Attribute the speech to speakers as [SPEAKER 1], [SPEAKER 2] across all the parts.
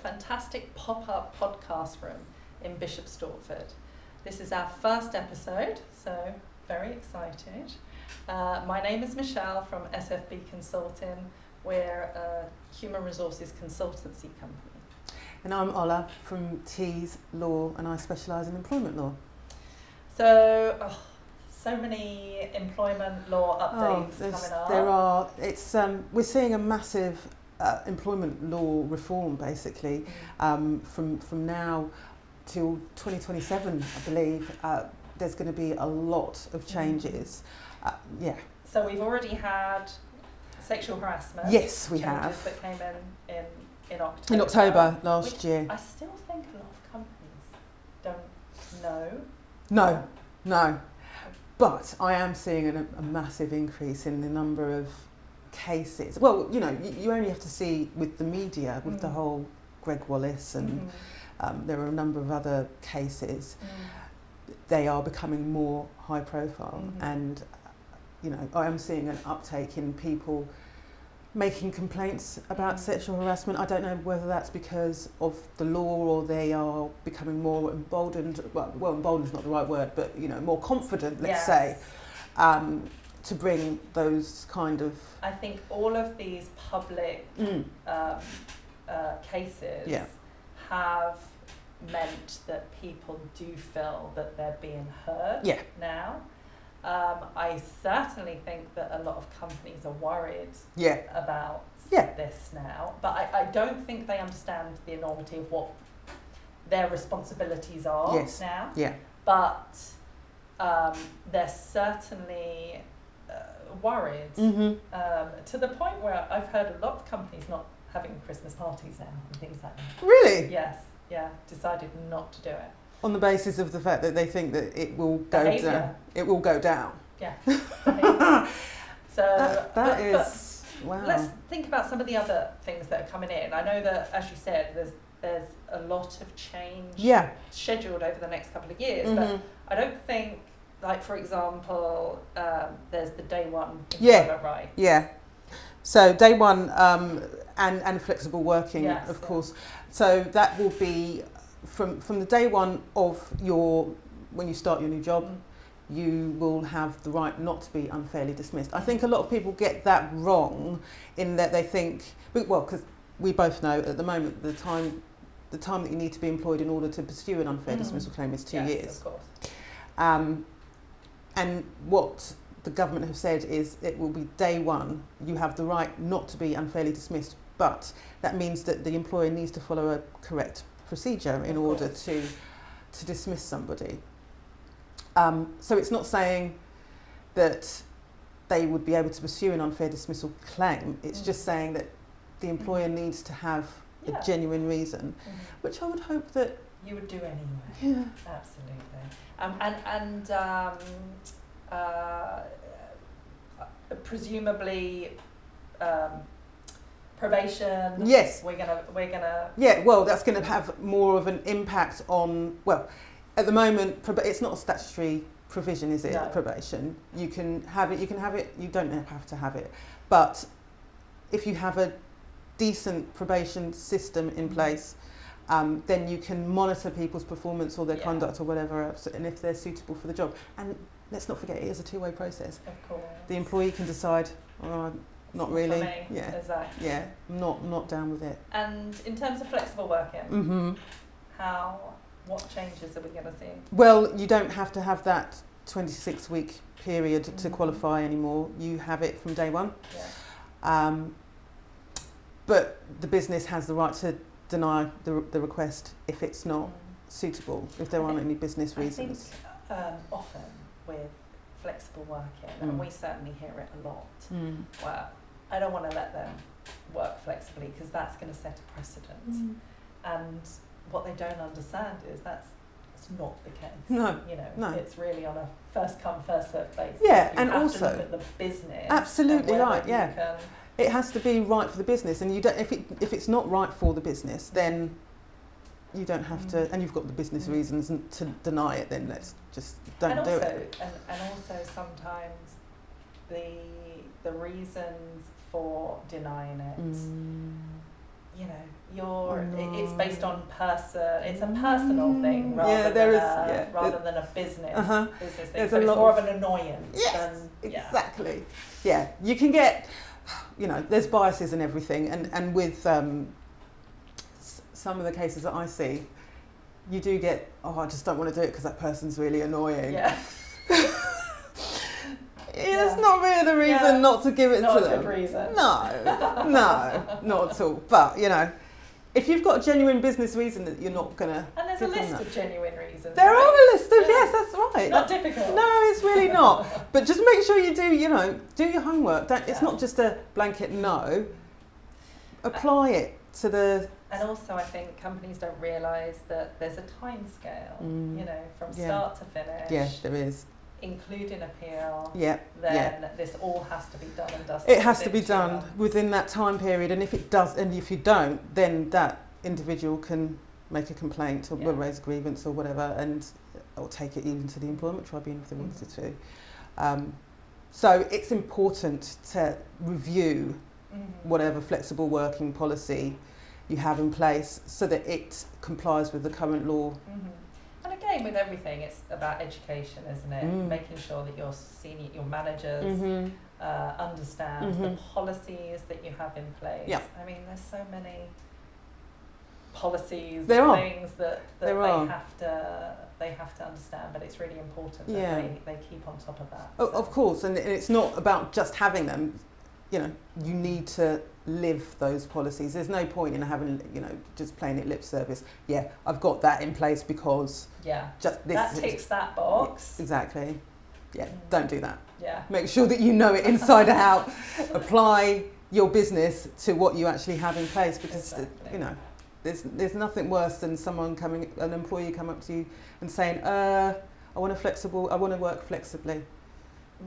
[SPEAKER 1] fantastic pop-up podcast room in Bishop Stortford. This is our first episode, so very excited. My name is Michelle from SFB Consulting. We're a human resources consultancy company.
[SPEAKER 2] And I'm Ola from Tees Law, and I specialise in employment law.
[SPEAKER 1] So, so many employment law updates coming up.
[SPEAKER 2] There are. It's we're seeing a massive employment law reform, basically, from now till 2027, I believe. There's going to be a lot of changes.
[SPEAKER 1] So we've already had sexual harassment.
[SPEAKER 2] Yes, we have.
[SPEAKER 1] That came in October.
[SPEAKER 2] In October last year.
[SPEAKER 1] I still think a lot of companies don't know.
[SPEAKER 2] No. But I am seeing a massive increase in the number of cases. Well, you know, you only have to see with the media, with the whole Greg Wallace and there are a number of other cases. They are becoming more high profile, and you know, I am seeing an uptake in people making complaints about sexual harassment. I don't know whether that's because of the law or they are becoming more emboldened. Well, emboldened is not the right word, but you know, more confident, let's say, to bring those kind of.
[SPEAKER 1] I think all of these public cases have meant that people do feel that they're being heard now. I certainly think that a lot of companies are worried about this now, but I don't think they understand the enormity of what their responsibilities are now. But they're certainly worried to the point where I've heard a lot of companies not having Christmas parties now and things like that.
[SPEAKER 2] Really?
[SPEAKER 1] Yes. Yeah. Decided not to do it.
[SPEAKER 2] On the basis of the fact that they think that it will go down. It will go down.
[SPEAKER 1] Yeah.
[SPEAKER 2] So that is wow.
[SPEAKER 1] Let's think about some of the other things that are coming in. I know that, as you said, there's a lot of change scheduled over the next couple of years, but I don't think, like for example, there's the day one employment rights. Yeah.
[SPEAKER 2] So day one and flexible working, of course. So that will be from the day one of when you start your new job, you will have the right not to be unfairly dismissed. I think a lot of people get that wrong in that they think, well, because we both know at the moment the time that you need to be employed in order to pursue an unfair dismissal claim is 2 years.
[SPEAKER 1] Of course.
[SPEAKER 2] And what the government have said is it will be day one, you have the right not to be unfairly dismissed, but that means that the employer needs to follow a correct procedure in order to dismiss somebody. So it's not saying that they would be able to pursue an unfair dismissal claim, it's just saying that the employer needs to have a genuine reason, which I would hope that
[SPEAKER 1] you would do anyway.
[SPEAKER 2] Yeah.
[SPEAKER 1] Absolutely. Presumably probation.
[SPEAKER 2] Yes.
[SPEAKER 1] We're gonna.
[SPEAKER 2] Yeah. Well, that's going to have more of an impact on. Well, at the moment, it's not a statutory provision, is it?
[SPEAKER 1] No.
[SPEAKER 2] Probation. You can have it. You can have it. You don't have to have it. But if you have a decent probation system in place, then you can monitor people's performance or their conduct or whatever else, and if they're suitable for the job. And let's not forget, it is a two-way process.
[SPEAKER 1] Of course.
[SPEAKER 2] The employee can decide, not really.
[SPEAKER 1] For me.
[SPEAKER 2] Yeah.
[SPEAKER 1] Exactly.
[SPEAKER 2] Yeah. Not down with it.
[SPEAKER 1] And in terms of flexible working, what changes are we going to see?
[SPEAKER 2] Well, you don't have to have that 26-week period to qualify anymore. You have it from day one.
[SPEAKER 1] Yeah.
[SPEAKER 2] But the business has the right to deny the request if it's not suitable, if there aren't any business reasons.
[SPEAKER 1] I think often with flexible working, and we certainly hear it a lot, where I don't want to let them work flexibly because that's going to set a precedent. And what they don't understand is that's not the case.
[SPEAKER 2] No,
[SPEAKER 1] it's really on a first come, first served basis.
[SPEAKER 2] Yeah,
[SPEAKER 1] you
[SPEAKER 2] and
[SPEAKER 1] have
[SPEAKER 2] also
[SPEAKER 1] to look at the business.
[SPEAKER 2] Absolutely right. Yeah, it has to be right for the business, and you don't. If it's not right for the business, then you don't have to. And you've got the business reasons to deny it. Then let's just don't do it.
[SPEAKER 1] And also sometimes the reasons for denying it you know, it's based on it's a personal thing rather than a business business thing. So it's more of an annoyance than
[SPEAKER 2] exactly. Yeah, you can get, you know, there's biases and everything, and with some of the cases that I see, you do get, I just don't want to do it because that person's really annoying.
[SPEAKER 1] Yeah.
[SPEAKER 2] It's not really the reason not to give it to them.
[SPEAKER 1] Not a good reason.
[SPEAKER 2] No, not at all. But, you know, if you've got a genuine business reason that you're not going to...
[SPEAKER 1] And there's a list of genuine reasons.
[SPEAKER 2] There are a list of, yes, that's right.
[SPEAKER 1] It's not difficult.
[SPEAKER 2] No, it's really not. But just make sure you do, you know, do your homework. It's not just a blanket no. Apply it to the...
[SPEAKER 1] And also, I think companies don't realise that there's a time scale, you know, from start to finish.
[SPEAKER 2] Yeah, there is.
[SPEAKER 1] Including appeal,
[SPEAKER 2] then
[SPEAKER 1] this all has to be done and dusted.
[SPEAKER 2] It has to be done within that time period, and if it does, and if you don't, then that individual can make a complaint or raise a grievance or whatever, or take it even to the employment tribunal if they wanted to. So it's important to review whatever flexible working policy you have in place so that it complies with the current law.
[SPEAKER 1] And again, with everything, it's about education, isn't it? Making sure that your managers understand the policies that you have in place. I mean, there's so many policies, things that they have to understand, but it's really important that they keep on top of that.
[SPEAKER 2] Oh, of course, and it's not about just having them. You know, you need to live those policies. There's no point in having, you know, just playing it lip service. Yeah, I've got that in place because just this.
[SPEAKER 1] That ticks that box.
[SPEAKER 2] Exactly. Yeah, don't do that.
[SPEAKER 1] Yeah.
[SPEAKER 2] Make sure that you know it inside out. Apply your business to what you actually have in place, because you know, there's nothing worse than an employee come up to you and saying, I want to work flexibly.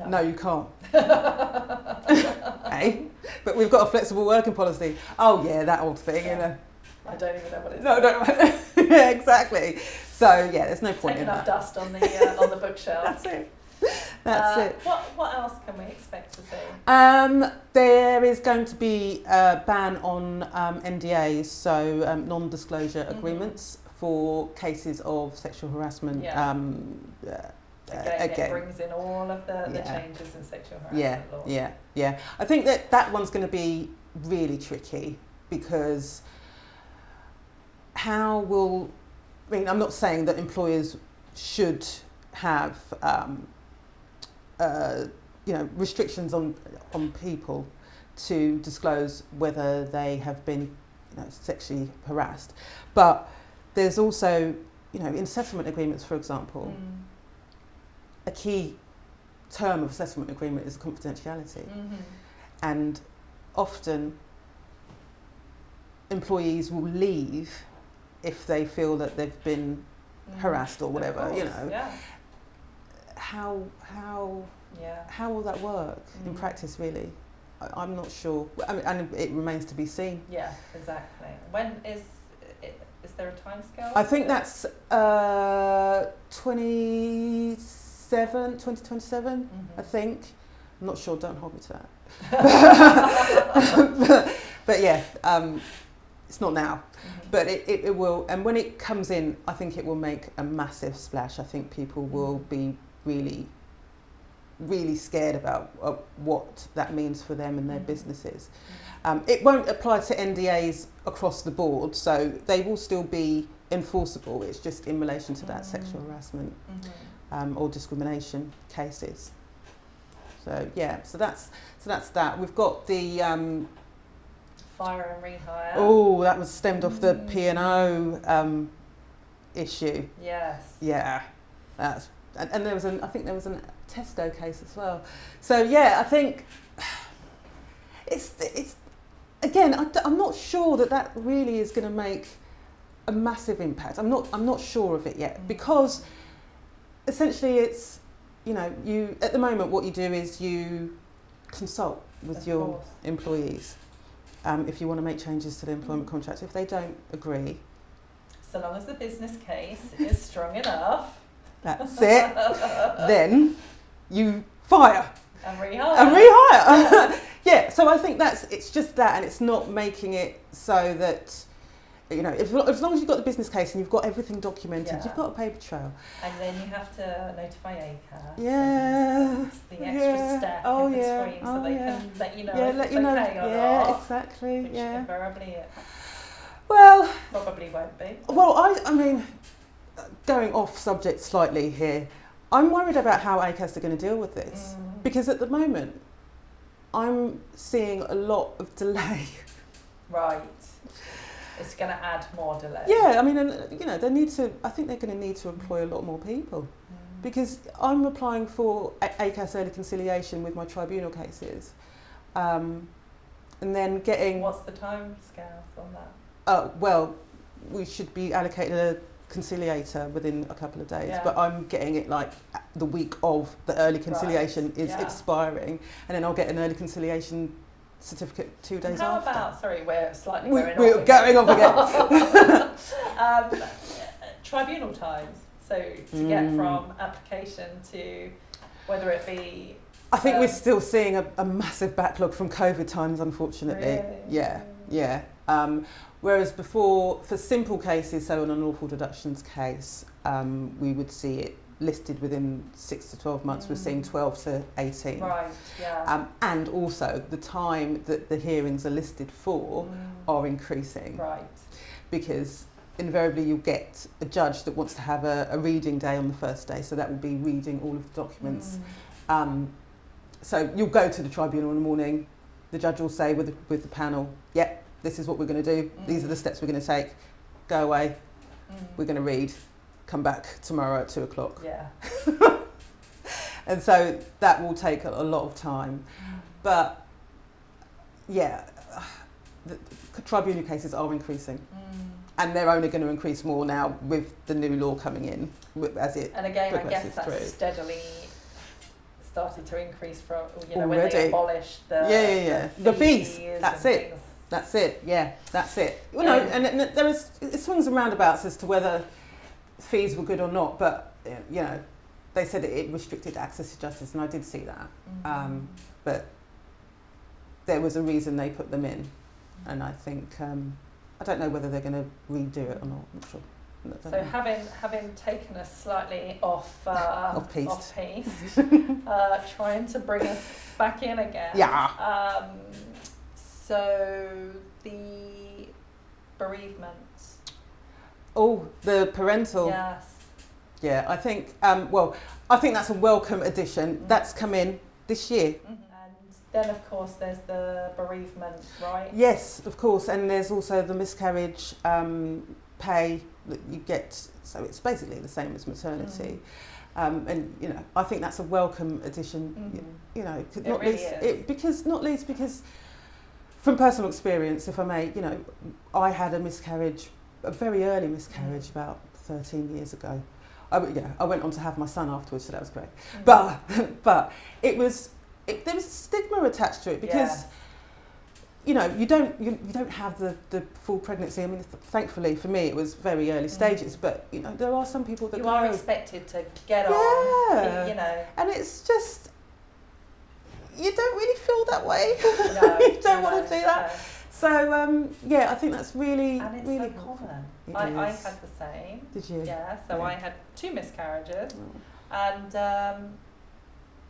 [SPEAKER 2] No, you can't. Hey, but we've got a flexible working policy. Oh yeah, that old thing, you know.
[SPEAKER 1] I don't even know what it is.
[SPEAKER 2] No, don't. Yeah, exactly. So there's no point
[SPEAKER 1] taking
[SPEAKER 2] in
[SPEAKER 1] up
[SPEAKER 2] that.
[SPEAKER 1] dust on the bookshelf.
[SPEAKER 2] That's it. That's it.
[SPEAKER 1] What else can we expect to see?
[SPEAKER 2] There is going to be a ban on NDAs, so non-disclosure agreements for cases of sexual harassment.
[SPEAKER 1] Again, it brings in all of the changes in sexual harassment law.
[SPEAKER 2] Yeah. I think that one's going to be really tricky, because I'm not saying that employers should have, restrictions on people to disclose whether they have been, sexually harassed, but there's also, in settlement agreements, for example. A key term of a settlement agreement is confidentiality. And often employees will leave if they feel that they've been harassed or whatever, How will that work in practice, really? I'm not sure. I mean, and it remains to be seen.
[SPEAKER 1] Yeah, exactly. When is there a time scale?
[SPEAKER 2] I think that's 2027, I think. I'm not sure, don't hold me to that. but yeah, it's not now. But it will, and when it comes in, I think it will make a massive splash. I think people will be really, really scared about what that means for them and their businesses. It won't apply to NDAs across the board, so they will still be enforceable. It's just in relation to that sexual harassment or discrimination cases. So yeah, so that's that. We've got the
[SPEAKER 1] fire and rehire.
[SPEAKER 2] Oh, that was stemmed off the P&O issue.
[SPEAKER 1] Yes.
[SPEAKER 2] Yeah, that's and there was I think there was a Tesco case as well. So yeah, I think it's again, I'm not sure that really is going to make a massive impact. I'm not sure of it yet, because essentially it's, you at the moment what you do is you consult with your employees if you want to make changes to the employment contract. If they don't agree,
[SPEAKER 1] so long as the business case is strong enough,
[SPEAKER 2] that's it. Then you fire
[SPEAKER 1] and rehire.
[SPEAKER 2] Yeah, so I think it's just that, and it's not making it so that, you know, as long as you've got the business case and you've got everything documented, you've got a paper trail.
[SPEAKER 1] And then you have to notify ACAS.
[SPEAKER 2] Yeah.
[SPEAKER 1] It's the extra step in between, so they can let you know if it's okay or not.
[SPEAKER 2] Yeah, exactly.
[SPEAKER 1] Which invariably it probably won't be.
[SPEAKER 2] Well, I mean, going off subject slightly here, I'm worried about how ACAS are going to deal with this, because at the moment I'm seeing a lot of delay.
[SPEAKER 1] Right. It's going to add more delay.
[SPEAKER 2] Yeah, I mean, you know, I think they're going to need to employ a lot more people, because I'm applying for ACAS early conciliation with my tribunal cases, and then getting...
[SPEAKER 1] What's the time scale on that?
[SPEAKER 2] Well, we should be allocated a conciliator within a couple of days, but I'm getting it like the week of the early conciliation is expiring, and then I'll get an early conciliation certificate 2 days after.
[SPEAKER 1] How about, sorry, we're
[SPEAKER 2] going off again.
[SPEAKER 1] Tribunal times, so to get from application to whether it be...
[SPEAKER 2] I think we're still seeing a massive backlog from COVID times, unfortunately.
[SPEAKER 1] Really?
[SPEAKER 2] Yeah. Whereas before, for simple cases, so an unlawful deductions case, we would see it listed within 6 to 12 months. We're seeing 12 to 18.
[SPEAKER 1] Right, yeah.
[SPEAKER 2] And also the time that the hearings are listed for are increasing.
[SPEAKER 1] Right.
[SPEAKER 2] Because invariably you'll get a judge that wants to have a reading day on the first day, so that will be reading all of the documents. So you'll go to the tribunal in the morning, the judge will say with the panel, yep, this is what we're going to do, these are the steps we're going to take, go away, we're going to read, come back tomorrow at 2 o'clock.
[SPEAKER 1] Yeah.
[SPEAKER 2] And so that will take a lot of time. But yeah, the tribunal cases are increasing. And they're only going to increase more now with the new law coming in as it
[SPEAKER 1] And again, I guess
[SPEAKER 2] through.
[SPEAKER 1] that's steadily started to increase from, you know,
[SPEAKER 2] Already.
[SPEAKER 1] when they abolished the
[SPEAKER 2] fees. That's it.
[SPEAKER 1] Things.
[SPEAKER 2] That's it. Yeah, that's it. Well, no, and it swings and roundabouts as to whether fees were good or not. But you know, they said it restricted access to justice, and I did see that. But there was a reason they put them in, and I think I don't know whether they're going to redo it or not. I'm not sure.
[SPEAKER 1] So having taken us slightly off piste, trying to bring us back in again.
[SPEAKER 2] Yeah.
[SPEAKER 1] So the bereavement.
[SPEAKER 2] Oh, the parental.
[SPEAKER 1] Yes.
[SPEAKER 2] Yeah, I think. I think that's a welcome addition. That's come in this year.
[SPEAKER 1] And then, of course, there's the bereavement, right?
[SPEAKER 2] Yes, of course, and there's also the miscarriage pay that you get. So it's basically the same as maternity, and you know, I think that's a welcome addition. You know, not least because from personal experience, if I may, you know, I had a miscarriage, a very early miscarriage, about 13 years ago. I went on to have my son afterwards, so that was great. But there was a stigma attached to it because you know you don't have the full pregnancy. I mean, thankfully for me it was very early stages, but you know there are some people that
[SPEAKER 1] are expected to get on. You know,
[SPEAKER 2] and it's just you don't really feel that way.
[SPEAKER 1] No,
[SPEAKER 2] you don't want to do that.
[SPEAKER 1] No.
[SPEAKER 2] So I think that's really
[SPEAKER 1] and it's
[SPEAKER 2] really
[SPEAKER 1] so common. I had the same.
[SPEAKER 2] Did you?
[SPEAKER 1] Yeah. So I had 2 miscarriages, and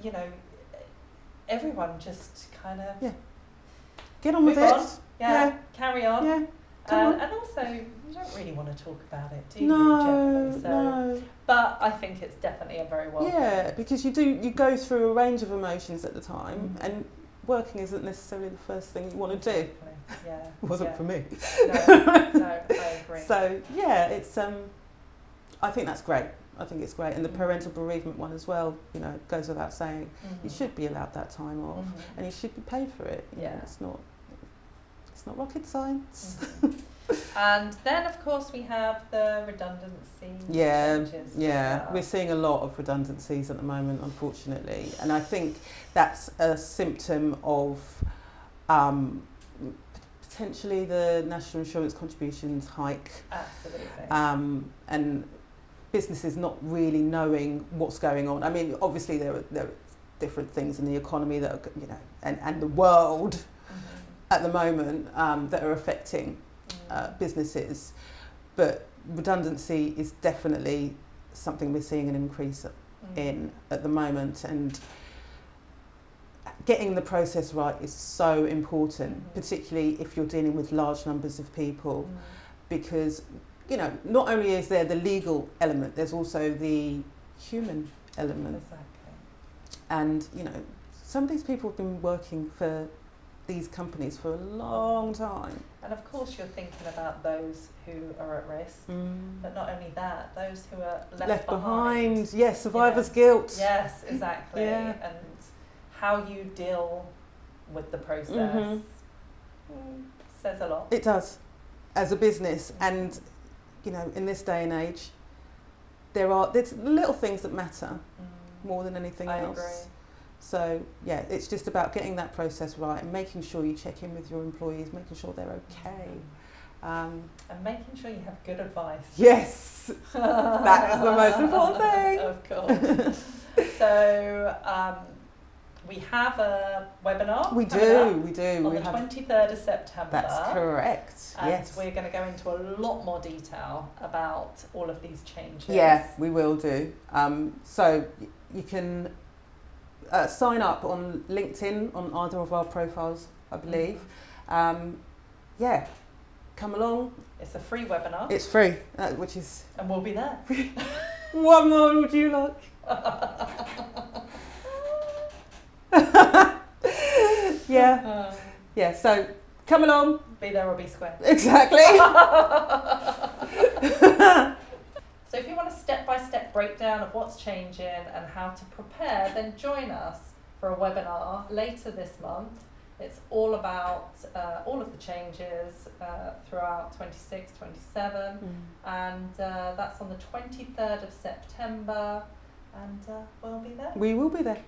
[SPEAKER 1] you know, everyone just kind of
[SPEAKER 2] get on with it.
[SPEAKER 1] Carry on.
[SPEAKER 2] Yeah.
[SPEAKER 1] And also, you don't really want to talk about it, do you?
[SPEAKER 2] No,
[SPEAKER 1] so,
[SPEAKER 2] no.
[SPEAKER 1] But I think it's definitely a very welcome.
[SPEAKER 2] Yeah, because you go through a range of emotions at the time, and working isn't necessarily the first thing you want to do.
[SPEAKER 1] Yeah.
[SPEAKER 2] It wasn't for me.
[SPEAKER 1] No, I agree.
[SPEAKER 2] So it's I think that's great. I think it's great, and the parental bereavement one as well. You know, goes without saying, you should be allowed that time off, and you should be paid for it. You know, it's not rocket science.
[SPEAKER 1] And then, of course, we have the redundancy changes.
[SPEAKER 2] Yeah, we're seeing a lot of redundancies at the moment, unfortunately, and I think that's a symptom of potentially the national insurance contributions hike.
[SPEAKER 1] Absolutely.
[SPEAKER 2] And businesses not really knowing what's going on. I mean, obviously there are different things in the economy that are, you know, and the world at the moment that are affecting businesses. But redundancy is definitely something we're seeing an increase in at the moment, and getting the process right is so important, particularly if you're dealing with large numbers of people, because, you know, not only is there the legal element, there's also the human element.
[SPEAKER 1] Exactly.
[SPEAKER 2] And, you know, some of these people have been working for these companies for a long time.
[SPEAKER 1] And of course you're thinking about those who are at risk, but not only that, those who are left behind.
[SPEAKER 2] Yes, survivor's guilt.
[SPEAKER 1] Yes, exactly.
[SPEAKER 2] Yeah.
[SPEAKER 1] And how you deal with the process says a lot.
[SPEAKER 2] It does, as a business. And, you know, in this day and age, there's little things that matter more than anything else.
[SPEAKER 1] I agree.
[SPEAKER 2] So, yeah, it's just about getting that process right and making sure you check in with your employees, making sure they're okay.
[SPEAKER 1] And making sure you have good advice.
[SPEAKER 2] Yes, that is the most important thing.
[SPEAKER 1] Of course. So, we have a webinar.
[SPEAKER 2] We do.
[SPEAKER 1] On the 23rd of September.
[SPEAKER 2] That's correct.
[SPEAKER 1] And
[SPEAKER 2] yes.
[SPEAKER 1] we're going to go into a lot more detail about all of these changes.
[SPEAKER 2] Yeah, we will do. So you can sign up on LinkedIn on either of our profiles, I believe. Yeah, come along.
[SPEAKER 1] It's a free webinar.
[SPEAKER 2] It's free, which is...
[SPEAKER 1] And we'll be there.
[SPEAKER 2] What more would you like? Yeah. Yeah, so come along.
[SPEAKER 1] Be there or be square.
[SPEAKER 2] Exactly.
[SPEAKER 1] So if you want a step-by-step breakdown of what's changing and how to prepare, then join us for a webinar later this month. It's all about all of the changes throughout 26, 27, and that's on the 23rd of September, and we'll be there.
[SPEAKER 2] We will be there.